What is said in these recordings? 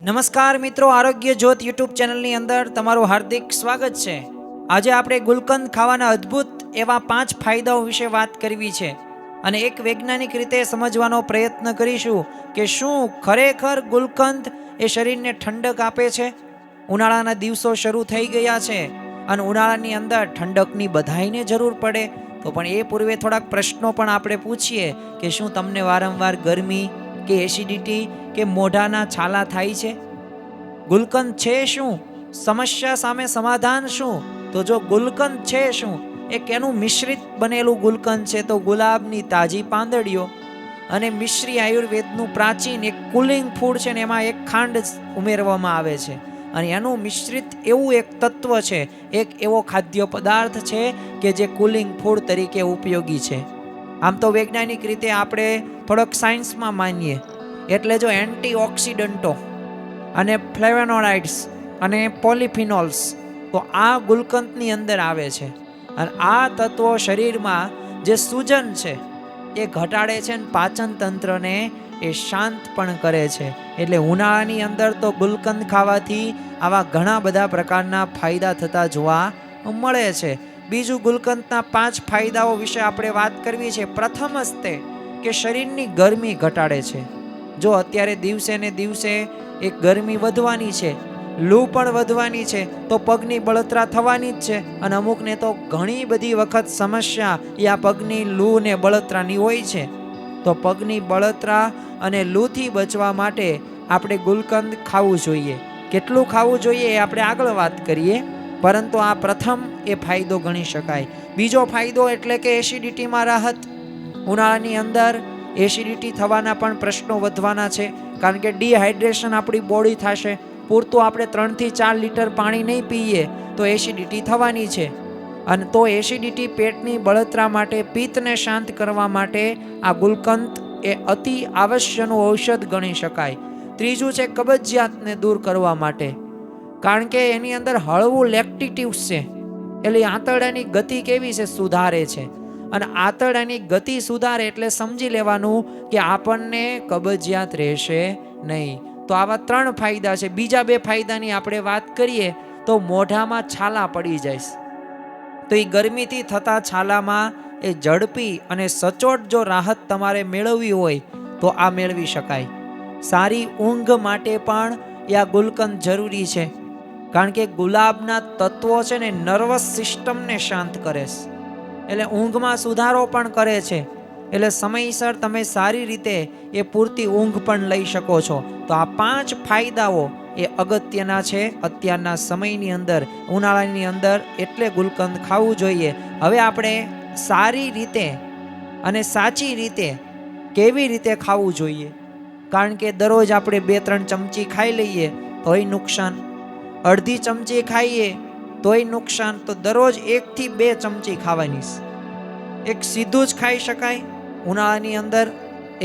નમસ્કાર મિત્રો, આરોગ્ય જ્યોત યુટ્યુબ ચેનલની અંદર તમારું હાર્દિક સ્વાગત છે। આજે આપણે ગુલકંદ ખાવાના અદ્ભુત એવા 5 ફાયદાઓ વિશે વાત કરવી છે અને એક વૈજ્ઞાનિક રીતે સમજવાનો પ્રયત્ન કરીશું કે શું ખરેખર ગુલકંદ એ શરીરને ઠંડક આપે છે। ઉનાળાના દિવસો શરૂ થઈ ગયા છે અને ઉનાળાની અંદર ઠંડકની બધાયને જરૂર પડે, તો પણ એ પૂર્વે થોડાક પ્રશ્નો પણ આપણે પૂછીએ કે શું તમને વારંવાર ગરમી કે એસિડિટી કે મોઢાના છાલા થાય છે? ગુલકંદ છે શું? સમસ્યા સામે સમાધાન શું? તો જો ગુલકંદ છે શું, એ કેનું મિશ્રિત બનેલું ગુલકંદ છે? તો ગુલાબની તાજી પાંદડીઓ અને મિશ્રી આયુર્વેદનું પ્રાચીન એક કુલિંગ ફૂડ છે ને એમાં એક ખાંડ ઉમેરવામાં આવે છે અને એનું મિશ્રિત એવું એક તત્વ છે, એક એવો ખાદ્ય પદાર્થ છે કે જે કુલિંગ ફૂડ તરીકે ઉપયોગી છે। આમ તો વૈજ્ઞાનિક રીતે આપણે થોડોક સાયન્સમાં માનીએ એટલે જો એન્ટીઓક્સિડન્ટો અને ફ્લેવોનોઇડ્સ અને પોલિફિનોલ્સ, તો આ ગુલકંદની અંદર આવે છે અને આ તત્વો શરીરમાં જે સૂજન છે એ ઘટાડે છે અને પાચન તંત્રને એ શાંત પણ કરે છે। એટલે ઉનાળાની અંદર તો ગુલકંદ ખાવાથી આવા ઘણા બધા પ્રકારના ફાયદા થતા જોવા મળે છે। બીજું, ગુલકંદના 5 ફાયદાઓ વિશે આપણે વાત કરવી છે। પ્રથમ જ તે કે શરીરની ગરમી ઘટાડે છે। જો અત્યારે દિવસે ને દિવસે એક ગરમી વધવાની છે, લૂ પણ વધવાની છે, તો પગની બળતરા થવાની જ છે અને અમુકને તો ઘણી બધી વખત સમસ્યા આ પગની લૂ ને બળતરાની હોય છે। તો પગની બળતરા અને લૂથી બચવા માટે આપણે ગુલકંદ ખાવું જોઈએ। કેટલું ખાવું જોઈએ એ આપણે આગળ વાત કરીએ, પરંતુ આ પ્રથમ એ ફાયદો ગણી શકાય। બીજો ફાયદો એટલે કે એસિડિટીમાં રાહત। ઉનાળાની અંદર એસિડિટી થવાના પણ પ્રશ્નો વધવાના છે, કારણ કે ડિહાઇડ્રેશન આપણી બોડી થશે। પૂરતું આપણે 3 થી 4 લીટર પાણી નહીં પીએ તો એસિડિટી થવાની છે અને તો એસિડિટી, પેટની બળતરા માટે, પિત્તને શાંત કરવા માટે આ ગુલકંદ એ અતિ આવશ્યકનું ઔષધ ગણી શકાય। ત્રીજું છે કબજિયાતને દૂર કરવા માટે, કારણ કે એની અંદર હળવું લેક્ટિટિવ્સ છે, એટલે આંતરડાની ગતિ કેવી છે, સુધારે છે અને આંતરડાની ગતિ સુધારે એટલે સમજી લેવાનું કે આપણને કબજિયાત રહેશે નહીં। તો આવા 3 ફાયદા છે। બીજા 2 ફાયદાની આપણે વાત કરીએ તો મોઢામાં છાલા પડી જાય, તો એ ગરમીથી થતા છાલામાં એ ઝડપી અને સચોટ જો રાહત તમારે મેળવવી હોય તો આ મેળવી શકાય। સારી ઊંઘ માટે પણ આ ગુલકંદ જરૂરી છે, કારણ કે ગુલાબના તત્વો છે ને નર્વસ સિસ્ટમને શાંત કરે છે, એટલે ઊંઘમાં સુધારો પણ કરે છે। એટલે સમયસર તમે સારી રીતે એ પૂરતી ઊંઘ પણ લઈ શકો છો। તો આ 5 ફાયદાઓ એ અગત્યના છે અત્યારના સમયની અંદર, ઉનાળાની અંદર, એટલે ગુલકંદ ખાવું જોઈએ। હવે આપણે સારી રીતે અને સાચી રીતે કેવી રીતે ખાવું જોઈએ, કારણ કે દરરોજ આપણે 2-3 ચમચી ખાઈ લઈએ તોય નુકસાન, અડધી ચમચી ખાઈએ તોય નુકસાન। તો દરરોજ 1 થી 2 ચમચી ખાવાની, એક સીધું જ ખાઈ શકાય ઉનાળાની અંદર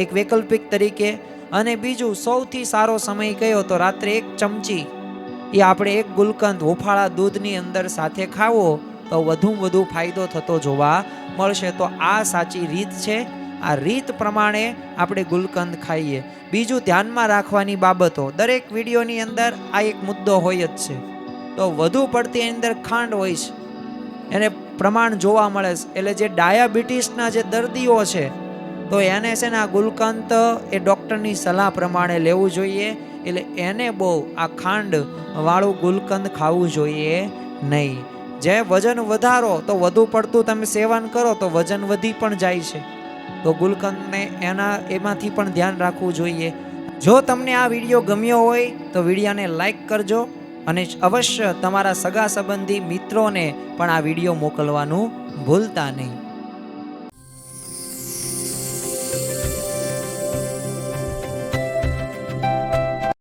એક વૈકલ્પિક તરીકે, અને બીજું સૌથી સારો સમય કયો તો રાત્રે 1 ચમચી એ આપણે એક ગુલકંદ હુંફાળા દૂધની અંદર સાથે ખાવો તો વધુ ફાયદો થતો જોવા મળશે। તો આ સાચી રીત છે, આ રીત પ્રમાણે આપણે ગુલકંદ ખાઈએ। બીજું, ધ્યાનમાં રાખવાની બાબતો, દરેક વિડીયોની અંદર આ એક મુદ્દો હોય જ છે, તો વધુ પડતી એની અંદર ખાંડ હોય છે, એને પ્રમાણ જોવા મળે છે, એટલે જે ડાયાબિટીસના જે દર્દીઓ છે તો એને છે ને આ ગુલકંદ એ ડૉક્ટરની સલાહ પ્રમાણે લેવું જોઈએ, એટલે એને બહુ આ ખાંડ વાળું ગુલકંદ ખાવું જોઈએ નહીં। જે વજન વધારો તો વધુ પડતું તમે સેવન કરો તો વજન વધી પણ જાય છે, તો ગુલકંદને એમાંથી પણ ધ્યાન રાખવું જોઈએ। જો તમને આ વિડીયો ગમ્યો હોય તો વિડીયોને લાઈક કરજો અને અવશ્ય તમારા સગા સંબંધી મિત્રોને પણ આ વિડીયો મોકલવાનું ભૂલતા નહીં।